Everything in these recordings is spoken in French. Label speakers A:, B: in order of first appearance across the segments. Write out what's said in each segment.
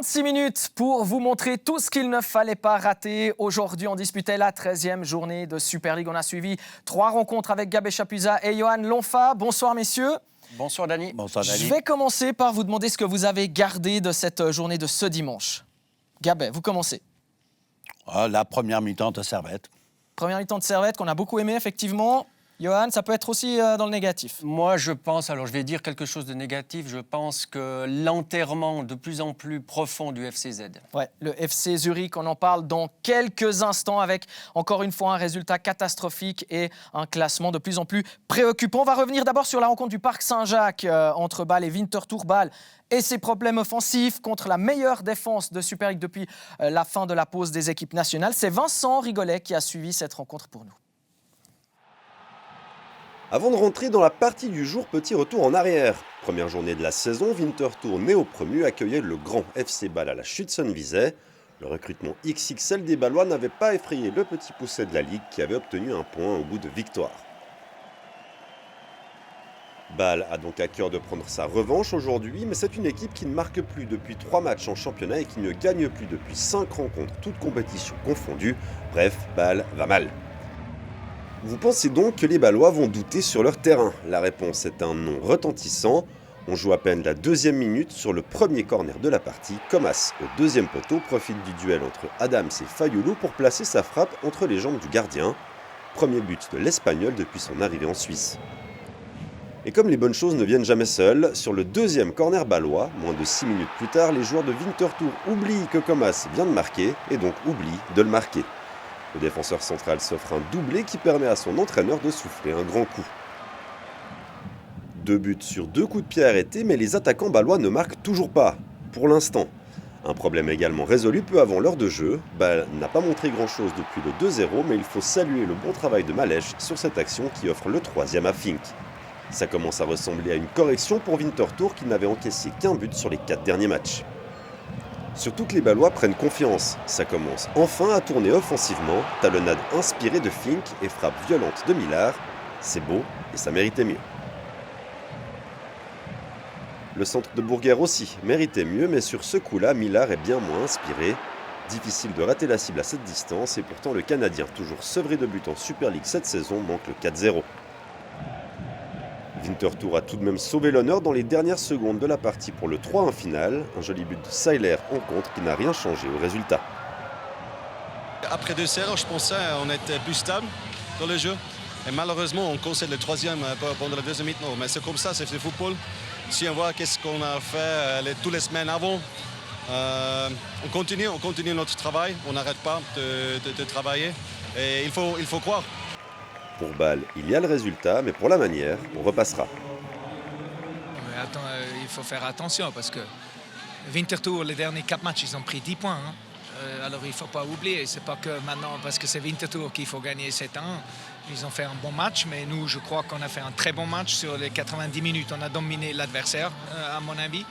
A: 26 minutes pour vous montrer tout ce qu'il ne fallait pas rater. Aujourd'hui, on disputait la 13e journée de Super League. On a suivi 3 rencontres avec Gabé Chapuzat et Johan Lonfa. Bonsoir, messieurs.
B: Bonsoir, Dani.
C: Bonsoir, Dani.
A: Je vais commencer par vous demander ce que vous avez gardé de cette journée de ce dimanche. Gabé, vous commencez.
C: La première mi-temps de Servette.
A: Première mi-temps de Servette qu'on a beaucoup aimé, effectivement. Johan, ça peut être aussi dans le négatif.
B: Moi, je pense, alors je vais dire quelque chose de négatif, je pense que l'enterrement de plus en plus profond du FCZ.
A: Ouais, le FC Zurich, on en parle dans quelques instants avec, encore une fois, un résultat catastrophique et un classement de plus en plus préoccupant. On va revenir d'abord sur la rencontre du Parc Saint-Jacques entre Bâle et Winterthur Bâle et ses problèmes offensifs contre la meilleure défense de Super League depuis la fin de la pause des équipes nationales. C'est Vincent Rigolet qui a suivi cette rencontre pour nous.
D: Avant de rentrer dans la partie du jour, petit retour en arrière. Première journée de la saison, Winterthur, néo-promu, accueillait le grand FC Bâle à la Schützenwiese. Le recrutement XXL des Bâlois n'avait pas effrayé le petit pousset de la Ligue qui avait obtenu un point au bout de victoire. Bâle a donc à cœur de prendre sa revanche aujourd'hui, mais c'est une équipe qui ne marque plus depuis 3 matchs en championnat et qui ne gagne plus depuis 5 rencontres, toutes compétitions confondues. Bref, Bâle va mal. Vous pensez donc que les Bâlois vont douter sur leur terrain? La réponse est un non retentissant. On joue à peine la 2e minute sur le premier corner de la partie. Comas, au 2e poteau, profite du duel entre Adams et Fayulu pour placer sa frappe entre les jambes du gardien. Premier but de l'Espagnol depuis son arrivée en Suisse. Et comme les bonnes choses ne viennent jamais seules, sur le 2e corner bâlois, moins de 6 minutes plus tard, les joueurs de Winterthur oublient que Comas vient de marquer et donc oublient de le marquer. Le défenseur central s'offre un doublé qui permet à son entraîneur de souffler un grand coup. 2 buts sur 2 coups de pied arrêtés, mais les attaquants bâlois ne marquent toujours pas, pour l'instant. Un problème également résolu peu avant l'heure de jeu. Bâle n'a pas montré grand-chose depuis le 2-0, mais il faut saluer le bon travail de Malèche sur cette action qui offre le 3e à Fink. Ça commence à ressembler à une correction pour Winterthur qui n'avait encaissé qu'un but sur les 4 derniers matchs. Surtout que les Bâlois prennent confiance. Ça commence enfin à tourner offensivement, talonnade inspirée de Fink et frappe violente de Millard. C'est beau et ça méritait mieux. Le centre de Bourguère aussi méritait mieux, mais sur ce coup-là, Millard est bien moins inspiré. Difficile de rater la cible à cette distance et pourtant le Canadien, toujours sevré de buts en Super League cette saison, manque le 4-0. Winterthur a tout de même sauvé l'honneur dans les dernières secondes de la partie pour le 3-1 final. Un joli but de Seiler en contre qui n'a rien changé au résultat.
E: Après 2-0, je pensais qu'on était plus stable dans le jeu. Et malheureusement, on concède le 3e pendant la 2e mi-temps. Mais c'est comme ça, c'est le football. Si on voit qu'est-ce qu'on a fait toutes les semaines avant, on continue notre travail. On n'arrête pas de travailler. Et il faut croire.
D: Pour Bâle, il y a le résultat, mais pour la manière, on repassera.
F: Il faut faire attention parce que Winterthur, les derniers 4 matchs, ils ont pris 10 points. Alors il ne faut pas oublier, c'est pas que maintenant, parce que c'est Winterthur qu'il faut gagner 7-1. Ils ont fait un bon match, mais nous, je crois qu'on a fait un très bon match sur les 90 minutes. On a dominé l'adversaire, à mon avis.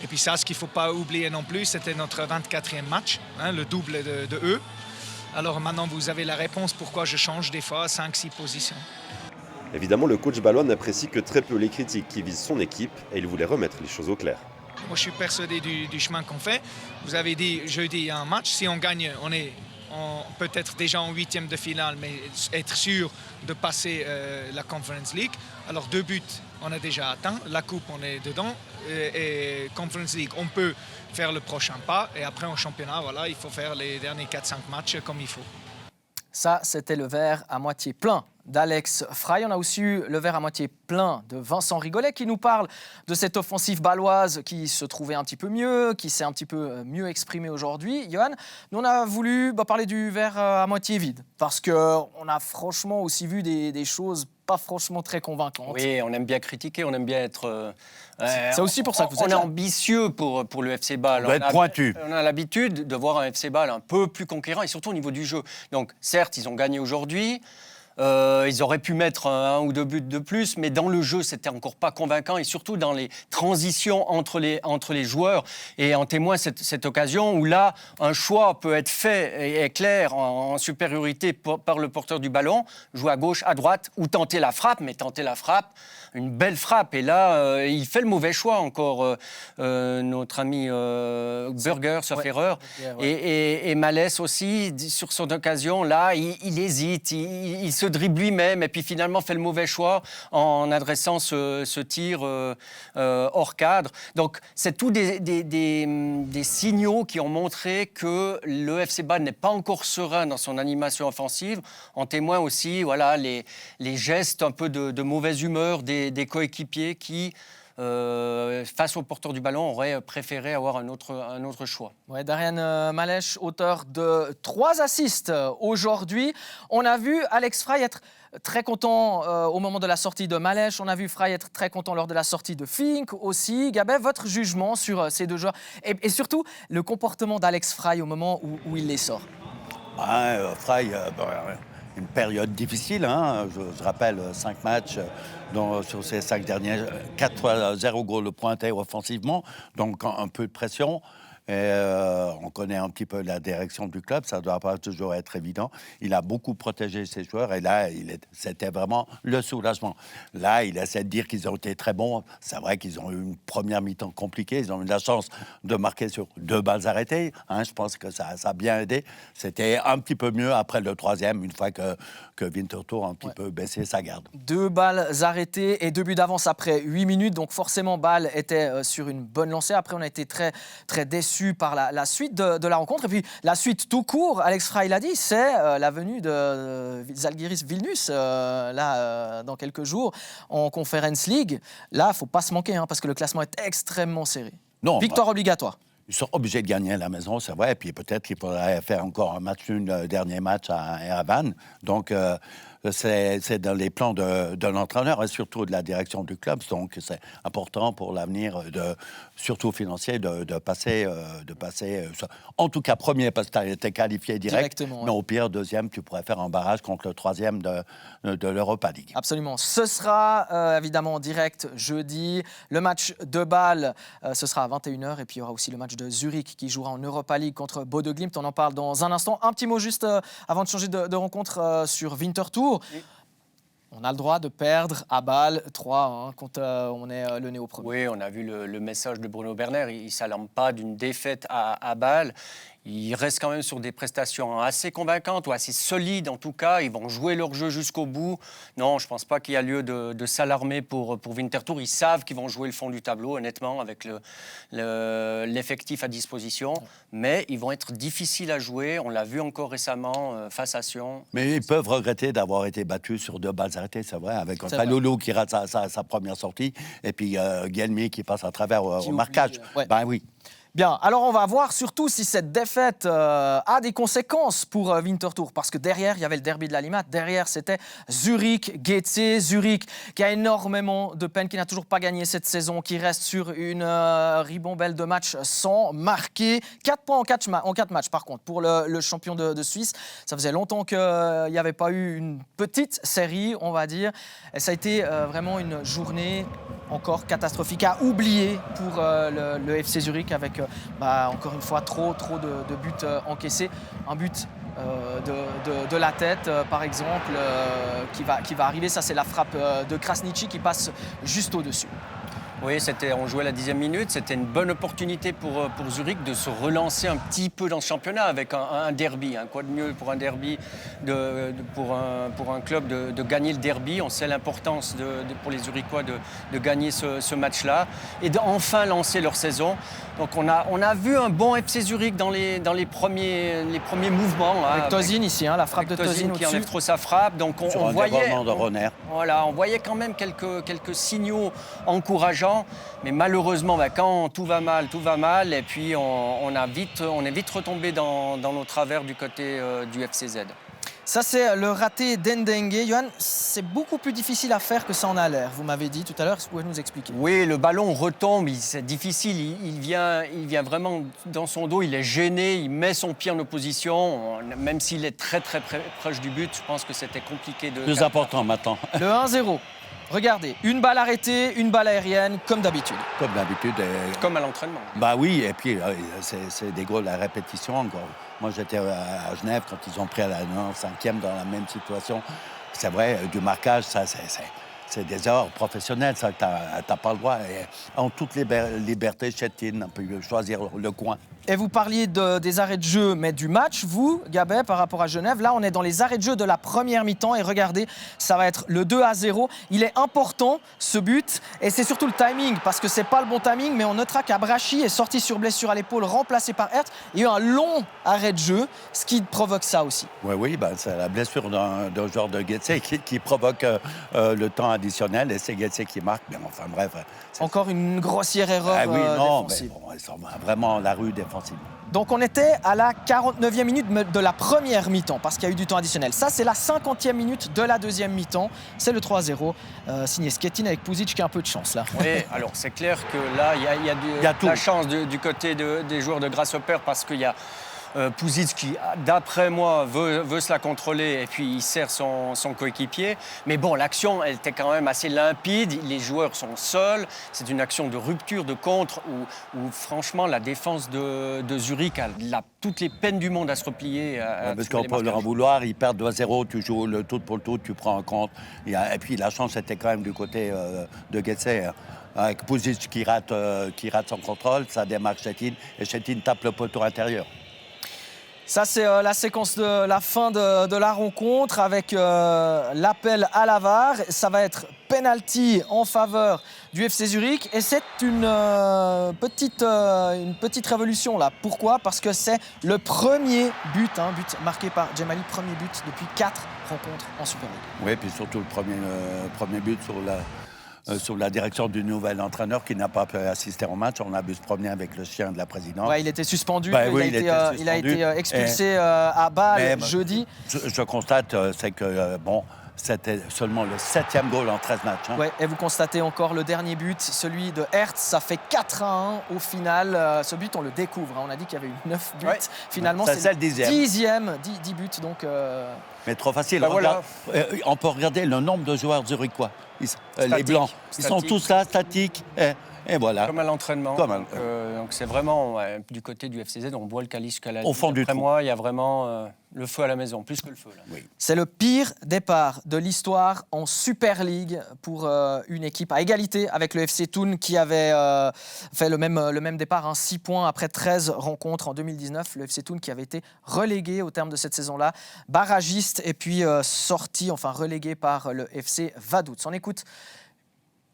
F: Et puis ça, ce qu'il ne faut pas oublier non plus, c'était notre 24e match, le double de eux. Alors maintenant, vous avez la réponse pourquoi je change des fois 5-6 positions.
D: Évidemment, le coach bâlois n'apprécie que très peu les critiques qui visent son équipe et il voulait remettre les choses au clair.
F: Moi, je suis persuadé du chemin qu'on fait. Vous avez dit jeudi, il y a un match. Si on gagne, on est peut-être déjà en 8e de finale, mais être sûr de passer la Conference League. Alors 2 buts, on a déjà atteint. La coupe, on est dedans. Et Conference League, on peut faire le prochain pas. Et après, en championnat, voilà, il faut faire les derniers 4-5 matchs comme il faut.
A: Ça, c'était le verre à moitié plein d'Alex Frey. On a aussi eu le verre à moitié plein de Vincent Rigolet qui nous parle de cette offensive bâloise qui se trouvait un petit peu mieux, qui s'est un petit peu mieux exprimée aujourd'hui. Johan, nous on a voulu parler du verre à moitié vide parce qu'on a franchement aussi vu des choses pas franchement très convaincantes.
B: Oui, on aime bien critiquer, on aime bien être...
A: c'est aussi pour ça que vous êtes
B: là.
A: là.
B: On est ambitieux pour le FC Bâle.
C: On doit être pointu.
B: On a l'habitude de voir un FC Bâle un peu plus conquérant et surtout au niveau du jeu. Donc certes, ils ont gagné aujourd'hui. Ils auraient pu mettre un ou deux buts de plus, mais dans le jeu, c'était encore pas convaincant, et surtout dans les transitions entre les joueurs. Et en témoigne cette occasion où là, un choix peut être fait et clair en supériorité par le porteur du ballon, jouer à gauche, à droite, ou tenter la frappe, une belle frappe. Et là, il fait le mauvais choix encore, notre ami Burger, sauf erreur. Et Malès aussi, sur son occasion, là, il hésite, il se dribble lui-même, et puis finalement fait le mauvais choix en adressant ce tir hors cadre. Donc, c'est tous des signaux qui ont montré que le FC Bâle n'est pas encore serein dans son animation offensive. En témoigne aussi les gestes un peu de mauvaise humeur des coéquipiers qui, face au porteur du ballon, auraient préféré avoir un autre choix.
A: Ouais, Darian Malèche, auteur de 3 assists aujourd'hui. On a vu Alex Frey être très content au moment de la sortie de Malèche. On a vu Frey être très content lors de la sortie de Fink aussi. Gabet, votre jugement sur ces deux joueurs et surtout le comportement d'Alex Frey au moment où il les sort?
C: Frey, une période difficile. Je rappelle 5 matchs sur ces 5 derniers, 4 fois 0 goal pointé offensivement, donc un peu de pression. Et on connaît un petit peu la direction du club, ça ne doit pas toujours être évident. Il a beaucoup protégé ses joueurs et là, c'était vraiment le soulagement. Là, il essaie de dire qu'ils ont été très bons. C'est vrai qu'ils ont eu une première mi-temps compliquée. Ils ont eu la chance de marquer sur 2 balles arrêtées. Je pense que ça a bien aidé. C'était un petit peu mieux après le 3e, une fois que Winterthur a un petit peu baissé sa garde. 2
A: balles arrêtées et 2 buts d'avance après 8 minutes. Donc forcément, Bâle était sur une bonne lancée. Après, on a été très, très déçus par la suite de la rencontre. Et puis, la suite tout court, Alex Frey l'a dit, c'est la venue de Žalgiris Vilnius, dans quelques jours, en Conference League. Là, il ne faut pas se manquer, parce que le classement est extrêmement serré.
C: Non,
A: victoire obligatoire.
C: Ils sont obligés de gagner à la maison, c'est vrai. Et puis peut-être qu'il faudrait faire encore un match, le dernier match à Erevan. Donc, c'est dans les plans de l'entraîneur et surtout de la direction du club. Donc, c'est important pour l'avenir, surtout financier, de passer, en tout cas premier, parce que tu as été qualifié directement. Mais au pire, 2e, tu pourrais faire un barrage contre le 3e de l'Europa League.
A: Absolument. Ce sera évidemment en direct jeudi. Le match de Bâle, ce sera à 21h. Et puis, il y aura aussi le match de Zurich qui jouera en Europa League contre Bodø Glimt. On en parle dans un instant. Un petit mot juste avant de changer de rencontre sur Winterthur. Oui. On a le droit de perdre à Bâle 3 quand on est le néo-premier.
B: Oui, on a vu le message de Bruno Berner. Il ne s'alarme pas d'une défaite à Bâle. Il reste quand même sur des prestations assez convaincantes ou assez solides en tout cas. Ils vont jouer leur jeu jusqu'au bout. Non, je ne pense pas qu'il y a lieu de s'alarmer pour Winterthur. Ils savent qu'ils vont jouer le fond du tableau, honnêtement, avec l'effectif à disposition. Mais ils vont être difficiles à jouer. On l'a vu encore récemment face à Sion.
C: Mais ils peuvent regretter d'avoir été battus sur 2 balles arrêtées, c'est vrai, avec Loulou qui rate sa première sortie et puis Guelmi qui passe à travers au marquage.
A: Ouais.
C: Ben oui.
A: Bien, alors on va voir surtout si cette défaite a des conséquences pour Winterthur, parce que derrière, il y avait le derby de la Limmat, derrière c'était Zurich-Getse, Zurich qui a énormément de peine, qui n'a toujours pas gagné cette saison, qui reste sur une ribambelle de matchs sans marquer. 4 points en 4 matchs par contre pour le champion de Suisse. Ça faisait longtemps qu'il n'y avait pas eu une petite série, on va dire. Et ça a été vraiment une journée encore catastrophique à oublier pour le FC Zurich avec encore une fois trop de buts encaissés. Un but de la tête par exemple qui va arriver, ça c'est la frappe de Krasniqi qui passe juste au-dessus.
B: Oui, on jouait la 10e minute. C'était une bonne opportunité pour Zurich de se relancer un petit peu dans ce championnat avec un derby. Quoi de mieux pour un derby, pour un club de gagner le derby. On sait l'importance pour les Zurichois de gagner ce match-là et d'enfin lancer leur saison. Donc on a vu un bon FC Zurich dans les premiers mouvements.
A: Avec Tozin ici, la frappe de Tozin
B: qui enlève trop sa frappe. Donc
C: on voyait de Ronner.
B: Voilà, on voyait quand même quelques signaux encourageants. Mais malheureusement, quand tout va mal. Et puis on est vite retombé dans nos travers du côté du FCZ.
A: Ça, c'est le raté d'Endengue. Johan, c'est beaucoup plus difficile à faire que ça en a l'air. Vous m'avez dit tout à l'heure, est-ce que vous pouvez nous expliquer?
B: Oui, le ballon retombe, c'est difficile. Il vient vraiment dans son dos, il est gêné, il met son pied en opposition. Même s'il est très proche du but, je pense que c'était compliqué de...
C: Plus important maintenant.
A: Le 1-0. Regardez, une balle arrêtée, une balle aérienne, comme d'habitude.
C: Comme d'habitude.
B: Comme à l'entraînement.
C: Bah oui, et puis c'est des goals à répétition encore. Moi, j'étais à Genève quand ils ont pris à la 95e dans la même situation. C'est vrai, du marquage, ça, c'est des erreurs professionnelles, ça, tu n'as pas le droit. Et en toute liberté, Chetine peut choisir le coin.
A: Et vous parliez des arrêts de jeu, mais du match, vous, Gabet, par rapport à Genève, là, on est dans les arrêts de jeu de la première mi-temps. Et regardez, ça va être le 2-0. Il est important, ce but, et c'est surtout le timing, parce que c'est pas le bon timing, mais on notera qu'Abrachi est sorti sur blessure à l'épaule, remplacé par Hertz. Il y a eu un long arrêt de jeu, ce qui provoque ça aussi.
C: Oui, ben, c'est la blessure d'un joueur de Guetze qui provoque le temps additionnel, et c'est Guetze qui marque. Mais enfin, bref.
A: Encore une grossière erreur défensive.
C: Mais bon, ils sont vraiment la rue défensivement.
A: Donc on était à la 49e minute de la première mi-temps, parce qu'il y a eu du temps additionnel. Ça, c'est la 50e minute de la deuxième mi-temps. C'est le 3-0, signé Sketin avec Puzic qui a un peu de chance là.
B: Oui, alors c'est clair que là, il y a de la chance du côté des joueurs de Grasshopper, parce qu'il y a Puzic qui, d'après moi, veut se la contrôler et puis il sert son coéquipier. Mais bon, l'action, elle était quand même assez limpide. Les joueurs sont seuls. C'est une action de rupture, de contre, où franchement, la défense de Zurich a toutes les peines du monde à se replier.
C: Parce qu'on peut leur en vouloir. Ils perdent 2-0, tu joues le tout pour le tout, tu prends en compte. Et puis la chance était quand même du côté de Guetze. Avec Puzic qui rate son contrôle, ça démarque Chetine et Chetine tape le poteau intérieur.
A: Ça, c'est la séquence de la fin de la rencontre avec l'appel à la VAR. Ça va être penalty en faveur du FC Zurich. Et c'est une petite révolution là. Pourquoi? Parce que c'est le premier but marqué par Djemali, premier but depuis 4 rencontres en Super League.
C: Oui, puis surtout le premier but sous la direction du nouvel entraîneur qui n'a pas pu assister au match. On a pu se promener avec le chien de la présidente.
A: Ouais, il était suspendu.
C: Il
A: a été expulsé à Bâle jeudi.
C: Je constate, c'est que c'était seulement le 7e goal en 13 matchs. Hein.
A: Ouais, et vous constatez encore le dernier but, celui de Hertz. Ça fait 4-1 au final. Ce but, on le découvre. On a dit qu'il y avait eu 9 buts.
C: Ouais.
A: Finalement,
C: c'est le
A: 10e. 10 buts. Donc,
C: Mais trop facile.
B: Ben voilà.
C: On peut regarder le nombre de joueurs zurichois. Les Blancs. Ils sont tous là, statiques. Et voilà.
B: Comme à l'entraînement. Donc c'est vraiment, du côté du FCZ, on boit le calice jusqu'à la...
C: Au fond du trou.
B: Après moi, il y a vraiment le feu à la maison, plus que le feu. Là.
C: Oui.
A: C'est le pire départ de l'histoire en Super League pour une équipe à égalité avec le FC Thun qui avait fait le même départ, 6 points après 13 rencontres en 2019. Le FC Thun qui avait été relégué au terme de cette saison-là, barragiste et puis relégué par le FC Vaduz.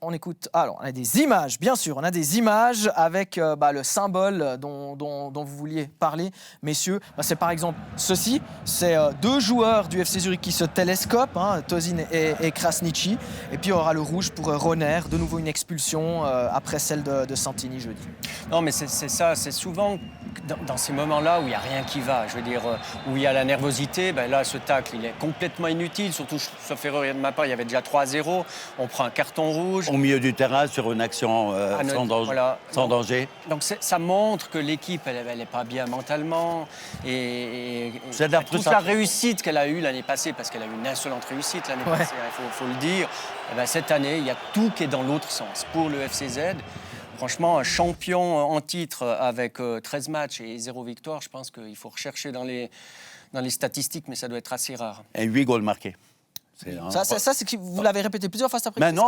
A: On écoute, alors on a des images, bien sûr, on a des images avec le symbole dont vous vouliez parler, messieurs. C'est par exemple ceci, c'est 2 joueurs du FC Zurich qui se télescopent, Tozin et Krasniqi, et puis il y aura le rouge pour Roner, de nouveau une expulsion après celle de Santini jeudi.
B: Non mais c'est ça, c'est souvent dans ces moments-là où il n'y a rien qui va, je veux dire, où il y a la nervosité, là ce tacle il est complètement inutile, surtout, sauf erreur de ma part, il y avait déjà 3-0, on prend un carton rouge.
C: Au milieu du terrain, sur une action sans danger.
B: Donc ça montre que l'équipe, elle n'est pas bien mentalement. Et toute la réussite qu'elle a eue l'année passée, parce qu'elle a eu une insolente réussite l'année passée, il faut le dire, cette année, il y a tout qui est dans l'autre sens. Pour le FCZ, franchement, un champion en titre avec 13 matchs et 0 victoire, je pense qu'il faut rechercher dans les statistiques, mais ça doit être assez rare.
C: Et 8 goals marqués.
A: Ça, c'est que vous l'avez répété plusieurs fois cet après-midi.
C: Mais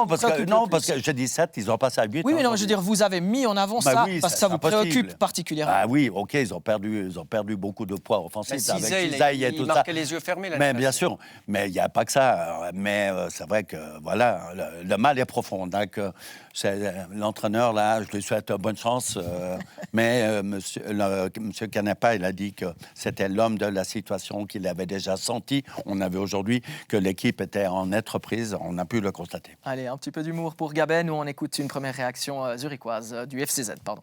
C: non, parce que j'ai dit 7, ils ont passé à 8.
A: Oui, mais non, je veux dire, vous avez mis en avant ça, parce que ça vous préoccupe particulièrement.
C: Ah oui, OK, ils ont perdu beaucoup de poids offensifs avec Cisaille et tout ça.
B: Il marquait les yeux fermés.
C: Mais bien sûr, mais il n'y a pas que ça. Mais c'est vrai que, voilà, le mal est profond. Donc, l'entraîneur, là, je lui souhaite bonne chance. Mais monsieur Canepa, il a dit que c'était l'homme de la situation, qu'il avait déjà senti. On avait aujourd'hui que l'équipe était en nette reprise, on a pu le constater.
A: Allez, un petit peu d'humour pour Gabet. Nous, on écoute une première réaction zurichoise du FCZ. Pardon.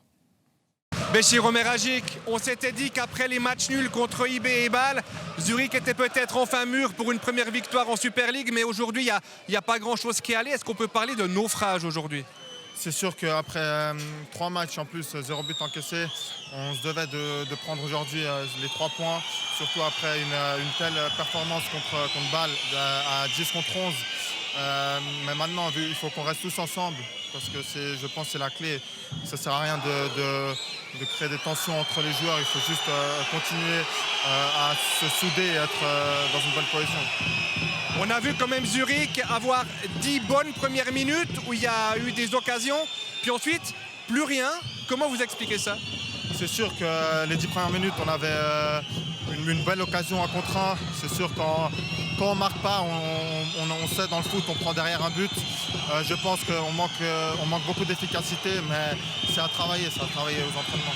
G: Béchir Omeragic, on s'était dit qu'après les matchs nuls contre IB et Bâle, Zurich était peut-être enfin mûr pour une première victoire en Super League, mais aujourd'hui, il n'y a pas grand-chose qui est allé. Est-ce qu'on peut parler de naufrage aujourd'hui ?
H: C'est sûr qu'après 3 matchs en plus, 0 but encaissé, on se devait de prendre aujourd'hui les 3 points, surtout après une telle performance contre Bâle à 10 contre 11. Mais maintenant, il faut qu'on reste tous ensemble, parce que je pense que c'est la clé. Ça ne sert à rien de créer des tensions entre les joueurs, il faut juste continuer à se souder et être dans une bonne position.
G: On a vu quand même Zurich avoir 10 bonnes premières minutes où il y a eu des occasions, puis ensuite, plus rien. Comment vous expliquez ça ?
H: C'est sûr que les 10 premières minutes, on avait une belle occasion à contre 1. C'est sûr que quand on ne marque pas, on sait dans le foot, on prend derrière un but. Je pense qu'on manque beaucoup d'efficacité, mais c'est à travailler aux entraînements.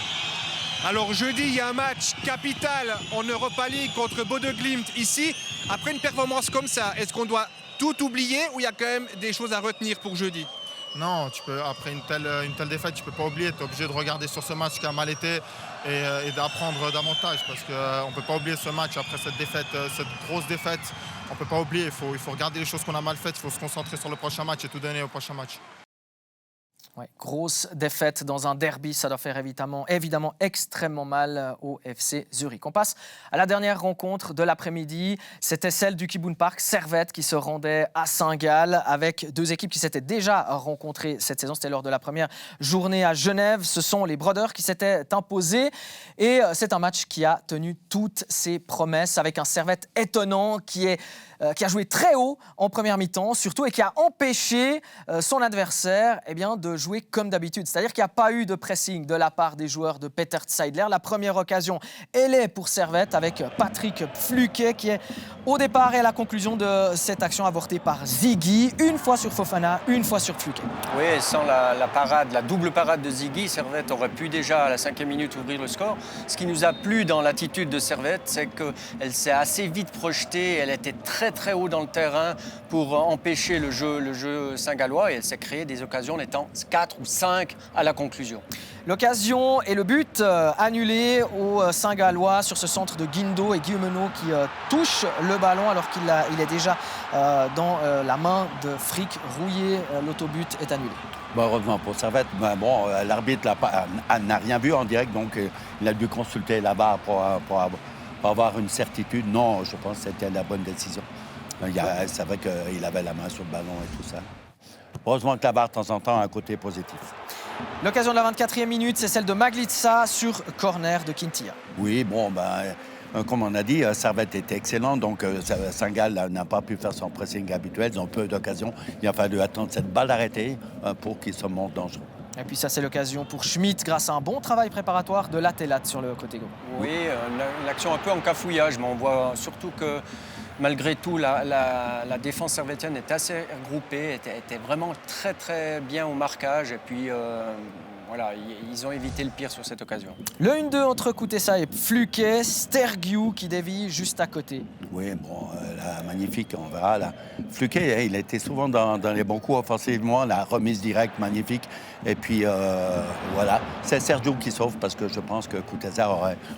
G: Alors jeudi, il y a un match capital en Europa League contre Bodø Glimt ici. Après une performance comme ça, est-ce qu'on doit tout oublier ou il y a quand même des choses à retenir pour jeudi ?
H: Non, après une telle défaite, tu ne peux pas oublier. Tu es obligé de regarder sur ce match qui a mal été et d'apprendre davantage, parce qu'on ne peut pas oublier ce match après cette défaite, cette grosse défaite. On ne peut pas oublier, il faut regarder les choses qu'on a mal faites, il faut se concentrer sur le prochain match et tout donner au prochain match.
A: Ouais, grosse défaite dans un derby, ça doit faire évidemment extrêmement mal au FC Zurich. On passe à la dernière rencontre de l'après-midi. C'était celle du Kibun Park, Servette, qui se rendait à Saint-Gall avec 2 équipes qui s'étaient déjà rencontrées cette saison. C'était lors de la première journée à Genève. Ce sont les Brothers qui s'étaient imposés. Et c'est un match qui a tenu toutes ses promesses avec un Servette étonnant qui a joué très haut en première mi-temps, surtout, et qui a empêché son adversaire de jouer comme d'habitude. C'est-à-dire qu'il n'y a pas eu de pressing de la part des joueurs de Peter Zeidler. La première occasion, elle est pour Servette avec Patrick Pfluke qui est au départ et à la conclusion de cette action avortée par Ziggy. Une fois sur Fofana, une fois sur Pfluke.
B: Oui, sans la double parade de Ziggy, Servette aurait pu déjà à la 5e minute ouvrir le score. Ce qui nous a plu dans l'attitude de Servette, c'est qu'elle s'est assez vite projetée. Elle était très haut dans le terrain pour empêcher le jeu saint-gallois, et elle s'est créé des occasions en étant 4 ou 5 à la conclusion.
A: L'occasion et le but annulé au Saint-Gallois sur ce centre de Guindo et Guillemenot qui touche le ballon alors qu'il est déjà dans la main de Frick Rouillé. L'autobut est annulé.
C: Bon, heureusement pour Servette, l'arbitre n'a rien vu en direct, donc il a dû consulter là-bas pour avoir une certitude. Non, je pense que c'était la bonne décision. C'est vrai qu'il avait la main sur le ballon et tout ça. Heureusement que la barre, de temps en temps, a un côté positif.
A: L'occasion de la 24e minute, c'est celle de Maglitsa sur corner de Quintilla.
C: Oui, comme on a dit, Servette était excellent, donc Saint-Gall n'a pas pu faire son pressing habituel. Ils ont peu d'occasions. Il a fallu attendre cette balle arrêtée pour qu'ils se montrent dangereux.
A: Et puis ça, c'est l'occasion pour Schmitt grâce à un bon travail préparatoire de Latelat sur le côté gauche.
B: Oui, l'action un peu en cafouillage, mais on voit surtout que malgré tout, la défense servétienne est assez regroupée, était vraiment très bien au marquage. Et puis, ils ont évité le pire sur cette occasion.
A: Le 1-2 entre Kutesa et Pfluke, Stergiou qui dévie juste à côté.
C: Oui, là, magnifique, on verra. Là. Pfluke, il était souvent dans les bons coups offensivement, la remise directe, magnifique. Et puis, voilà, c'est Sergiou qui sauve parce que je pense que Kutesa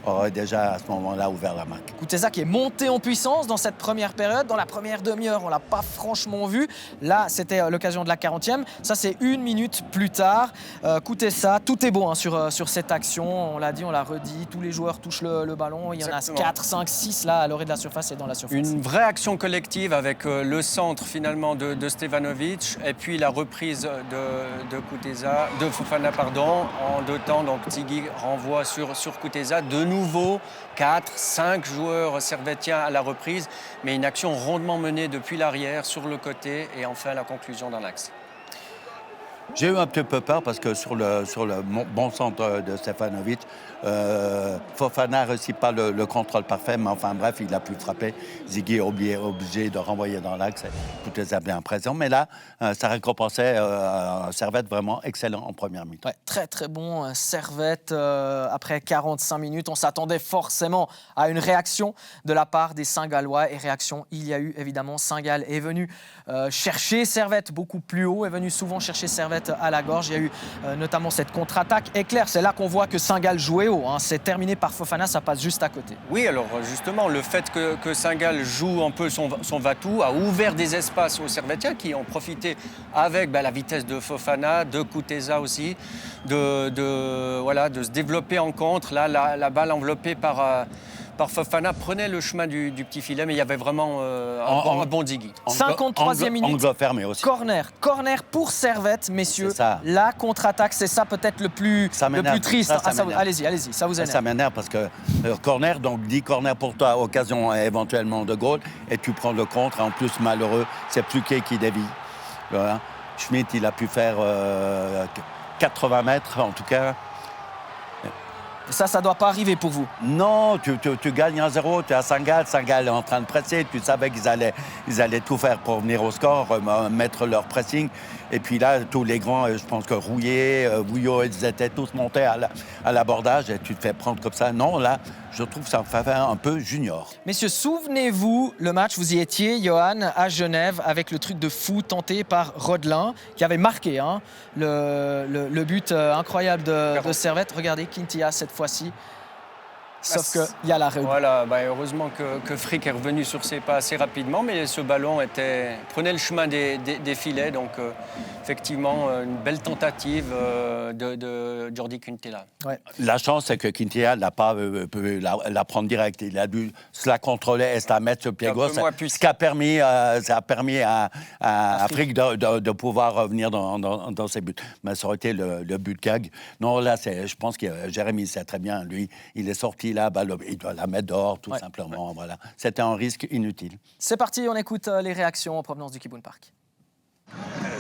C: aurait déjà à ce moment-là ouvert la marque.
A: Kutesa qui est monté en puissance dans cette première période. Dans la première demi-heure, on ne l'a pas franchement vu. Là, c'était l'occasion de la 40e. Ça, c'est 1 minute plus tard. Kutesa, tout est beau sur cette action. On l'a dit, on l'a redit. Tous les joueurs touchent le ballon. Il y en a 4, 5, 6 là à l'orée de la surface et dans la surface.
B: Une vraie action collective avec le centre finalement de Stevanovic et puis la reprise de Fofana en 2 temps. Donc Ziggy renvoie sur Kutesa. De nouveau, 4, 5 joueurs servétiens à la reprise, mais une action rondement menée depuis l'arrière, sur le côté, et enfin la conclusion dans l'axe.
C: J'ai eu un petit peu peur parce que sur le bon centre de Stefanovic, Fofana ne réussit pas le contrôle parfait, mais enfin bref, il a pu frapper. Ziggy est obligé de renvoyer dans l'axe. Tout est bien présent. Mais là, ça récompensait Servette vraiment excellent en première mi-temps.
A: Ouais, très très bon Servette. Après 45 minutes, on s'attendait forcément à une réaction de la part des Saint-Gallois. Et réaction, il y a eu évidemment. Saint-Gall est venu chercher Servette beaucoup plus haut, est venu souvent chercher Servette à la gorge. Il y a eu notamment cette contre-attaque éclair. C'est là qu'on voit que Saint-Gall jouait haut. C'est terminé par Fofana, ça passe juste à côté.
B: Oui, alors justement, le fait que Saint-Gall joue un peu son va-tout a ouvert des espaces aux Servettiens qui ont profité avec la vitesse de Fofana, de Kuteza aussi, de se développer en contre. Là, la balle enveloppée par Fofana prenait le chemin du petit filet, mais il y avait vraiment un bon Ziggy.
A: 53e minute.
C: Angle fermé aussi.
A: Corner pour Servette, messieurs. La contre-attaque, c'est ça peut-être le plus triste. Allez-y, ça vous énerve.
C: Ça m'énerve parce que corner, donc 10 corners pour toi, occasion éventuellement de goal, et tu prends le contre. En plus, malheureux, c'est Pluquet qui dévie. Voilà. Schmitt, il a pu faire 80 mètres, en tout cas.
A: Ça ne doit pas arriver pour vous.
C: Non, tu gagnes 1-0, tu es à Saint-Gall est en train de presser, tu savais qu'ils allaient tout faire pour venir au score, mettre leur pressing. Et puis là, tous les grands, je pense que Rouillet, Bouillot, ils étaient tous montés à l'abordage et tu te fais prendre comme ça. Non, là, je trouve que ça me fait un peu junior.
A: Messieurs, souvenez-vous, le match, vous y étiez, Johan, à Genève, avec le truc de fou tenté par Rodelin, qui avait marqué le but incroyable de Servette. Regardez, Quintilla cette fois-ci. Sauf qu'il y a l'arrêt.
B: Voilà, heureusement que Frick est revenu sur ses pas assez rapidement, mais ce ballon prenait le chemin des filets. Donc, effectivement, une belle tentative de Jordi Quintilla. Ouais.
C: La chance, c'est que Quintilla n'a pas pu la prendre direct. Il a dû se la contrôler et se la mettre sur le pied gauche. Ce qui a permis, à Frick de pouvoir revenir dans ses buts. Mais ça aurait été le but gag. Non, là, je pense que Jérémy sait très bien. Lui, il est sorti là, il doit la mettre dehors, tout simplement. Ouais. Voilà. C'était un risque inutile.
A: C'est parti, on écoute les réactions en provenance du Kibun Park.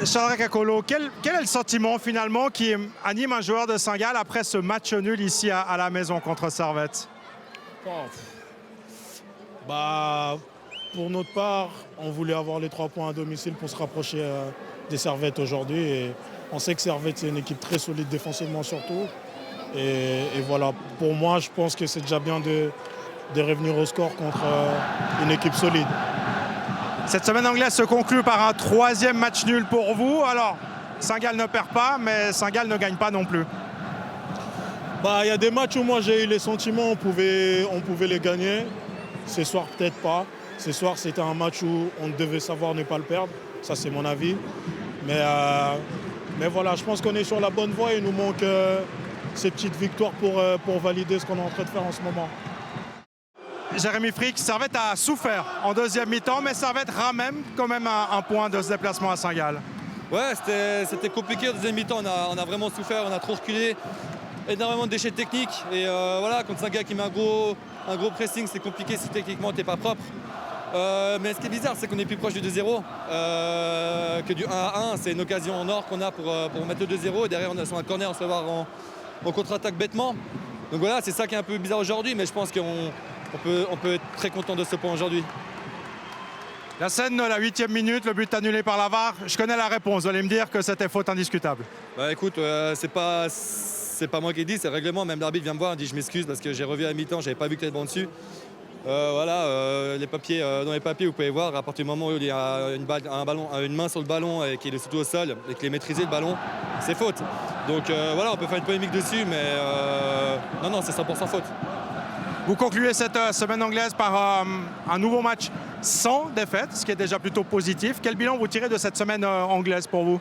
I: Charles Kakolo, quel est le sentiment finalement qui anime un joueur de Saint-Gall après ce match nul ici à la maison contre Servette?
J: Pour notre part, on voulait avoir les 3 points à domicile pour se rapprocher des Servettes aujourd'hui. Et on sait que Servette, c'est une équipe très solide défensivement surtout. Et voilà, pour moi, je pense que c'est déjà bien de revenir au score contre une équipe solide.
I: Cette semaine anglaise se conclut par un 3e match nul pour vous. Alors, Saint-Gall ne perd pas, mais Saint-Gall ne gagne pas non plus.
J: Il y a des matchs où moi j'ai eu les sentiments on pouvait les gagner. Ce soir, peut-être pas. Ce soir, c'était un match où on devait savoir ne pas le perdre. Ça, c'est mon avis. Mais voilà, je pense qu'on est sur la bonne voie et il nous manque ces petites victoires pour valider ce qu'on est en train de faire en ce moment.
I: Jérémy Frick, Servette a souffert en 2e mi-temps, mais Servette ramène quand même un point de ce déplacement à Saint-Gall.
K: Ouais, c'était compliqué en 2e mi-temps, on a vraiment souffert, on a trop reculé, énormément de déchets techniques. Et voilà, contre Saint-Gall qui met un gros pressing, c'est compliqué si techniquement t'es pas propre. Mais ce qui est bizarre, c'est qu'on est plus proche du 2-0 que du 1-1. C'est une occasion en or qu'on a pour mettre le 2-0. Et derrière, on a sur un corner, on se fait voir en contre-attaque bêtement. Donc voilà, c'est ça qui est un peu bizarre aujourd'hui, mais je pense qu'on peut être très content de ce point aujourd'hui.
I: La scène de la 8e minute, le but annulé par la VAR, je connais la réponse. Vous allez me dire que c'était faute indiscutable.
K: Écoute, c'est pas moi qui dis, c'est le règlement. Même l'arbitre vient me voir, il dit je m'excuse parce que j'ai revu à la mi-temps, j'avais pas vu que t'étais bon dessus. Les papiers, dans les papiers, vous pouvez voir, à partir du moment où il y a une main sur le ballon et qu'il est surtout au sol et qu'il est maîtrisé le ballon, c'est faute. Donc on peut faire une polémique dessus, mais non, c'est 100% faute.
I: Vous concluez cette semaine anglaise par un nouveau match sans défaite, ce qui est déjà plutôt positif. Quel bilan vous tirez de cette semaine anglaise pour vous?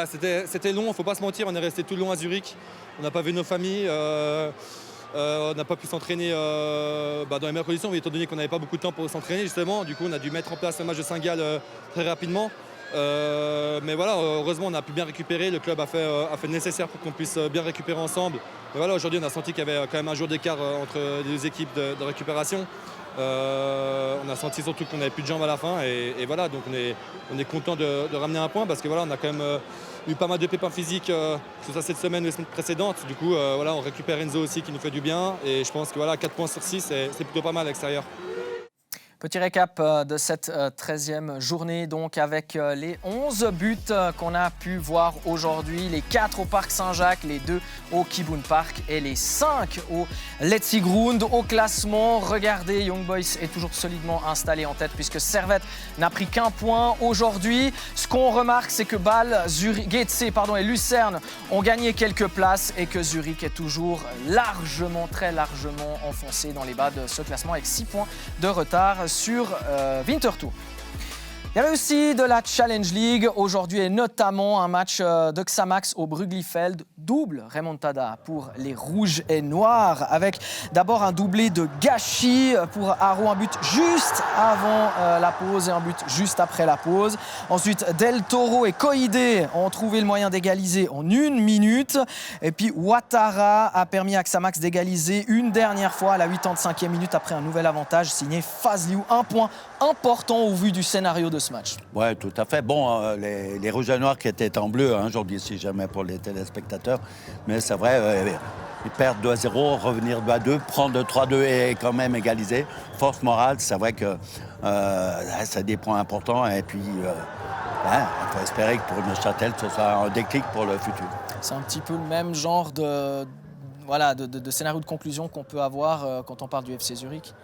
K: C'était long, il ne faut pas se mentir, on est resté tout le long à Zurich. On n'a pas vu nos familles. On n'a pas pu s'entraîner dans les meilleures conditions, étant donné qu'on n'avait pas beaucoup de temps pour s'entraîner justement. Du coup, on a dû mettre en place le match de Saint-Gall très rapidement. Mais voilà, heureusement, on a pu bien récupérer. Le club a fait le nécessaire pour qu'on puisse bien récupérer ensemble. Mais voilà, aujourd'hui, on a senti qu'il y avait quand même un jour d'écart entre les deux équipes de récupération. On a senti surtout qu'on n'avait plus de jambes à la fin et voilà, donc on est content de ramener un point parce que voilà, on a quand même eu pas mal de pépins physiques, que ce soit cette semaine ou les semaines précédentes. Du coup, voilà, on récupère Enzo aussi qui nous fait du bien et je pense que voilà, 4 points sur 6, c'est plutôt pas mal à l'extérieur.
A: Petit récap de cette 13e journée, donc avec les 11 buts qu'on a pu voir aujourd'hui, les 4 au Parc Saint-Jacques, les 2 au Kibun Park et les 5 au Letzigrund. Au classement, regardez, Young Boys est toujours solidement installé en tête puisque Servette n'a pris qu'un point aujourd'hui. Ce qu'on remarque, c'est que Bâle, Getse et Lucerne ont gagné quelques places et que Zurich est toujours largement, très largement enfoncé dans les bas de ce classement avec 6 points de retard sur Winterthur. Il y avait aussi de la Challenge League aujourd'hui et notamment un match de Xamax au Brüglifeld. Double remontada pour les rouges et noirs avec d'abord un doublé de Gachi pour Haro, un but juste avant la pause et un but juste après la pause. Ensuite, Del Toro et Koide ont trouvé le moyen d'égaliser en 1 minute. Et puis Ouattara a permis à Xamax d'égaliser une dernière fois à la 85e minute après un nouvel avantage signé Fazliou. Un point important au vu du scénario de ce match.
C: Oui, tout à fait. Bon, les Rouges et Noirs qui étaient en bleu, aujourd'hui, si jamais pour les téléspectateurs. Mais c'est vrai, ils perdent 2-0, revenir 2-2, prendre 3-2 et quand même égaliser. Force morale, c'est vrai que c'est des points importants. Et puis, on peut espérer que pour Neuchâtel, ce soit un déclic pour le futur.
A: C'est un petit peu le même genre de scénario de conclusion qu'on peut avoir quand on parle du FC Zurich.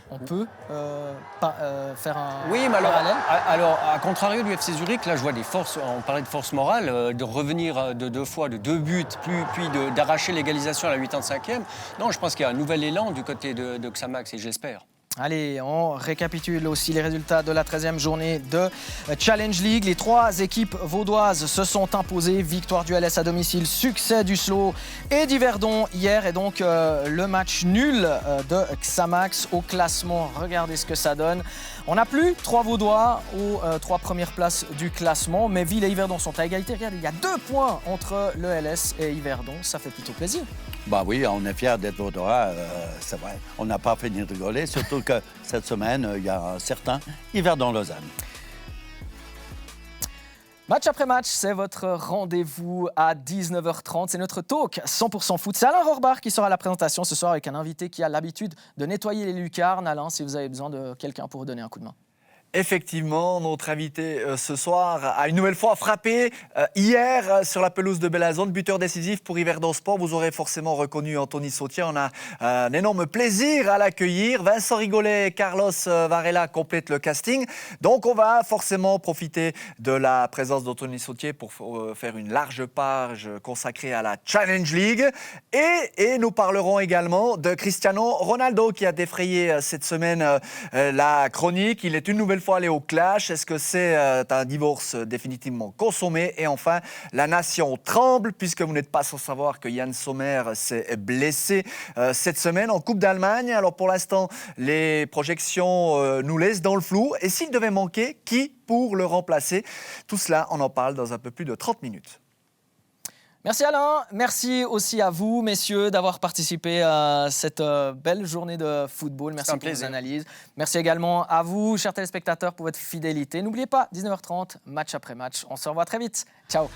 A: On peut faire un parallèle.
B: Alors, à contrario du FC Zurich, là, je vois des forces, on parlait de force morale, de revenir de 2 fois, de 2 buts, puis d'arracher l'égalisation à la 85e. Non, je pense qu'il y a un nouvel élan du côté de Xamax et j'espère.
A: Allez, on récapitule aussi les résultats de la 13e journée de Challenge League. Les 3 équipes vaudoises se sont imposées. Victoire du LS à domicile, succès du Slow et d'Yverdon hier. Et donc le match nul de Xamax au classement. Regardez ce que ça donne. On n'a plus 3 Vaudois aux 3 premières places du classement. Mais Ville et Yverdon sont à égalité. Regardez, il y a 2 points entre le LS et Yverdon. Ça fait plutôt plaisir.
C: Bah oui, on est fiers d'être Vaudois, c'est vrai. On n'a pas fini de rigoler, surtout que cette semaine, il y a un certain Yverdon-Lausanne.
A: Match après match, c'est votre rendez-vous à 19h30. C'est notre talk 100% foot. C'est Alain Rohrbach qui sera à la présentation ce soir avec un invité qui a l'habitude de nettoyer les lucarnes. Alain, si vous avez besoin de quelqu'un pour vous donner un coup de main.
L: Effectivement, notre invité ce soir a une nouvelle fois frappé hier sur la pelouse de Belazone, buteur décisif pour Yverdon Sport. Vous aurez forcément reconnu Anthony Sautier. On a un énorme plaisir à l'accueillir. Vincent Rigolet et Carlos Varela complètent le casting. Donc on va forcément profiter de la présence d'Anthony Sautier pour faire une large page consacrée à la Challenge League. Et nous parlerons également de Cristiano Ronaldo qui a défrayé cette semaine la chronique. Il est une nouvelle fois aller au clash. Est-ce que c'est un divorce définitivement consommé? Et enfin, la nation tremble puisque vous n'êtes pas sans savoir que Yann Sommer s'est blessé cette semaine en Coupe d'Allemagne. Alors pour l'instant, les projections nous laissent dans le flou. Et s'il devait manquer, qui pour le remplacer? Tout cela, on en parle dans un peu plus de 30 minutes.
A: Merci Alain, merci aussi à vous messieurs d'avoir participé à cette belle journée de football. Merci pour vos analyses. Merci également à vous, chers téléspectateurs, pour votre fidélité. N'oubliez pas, 19h30, match après match. On se revoit très vite. Ciao.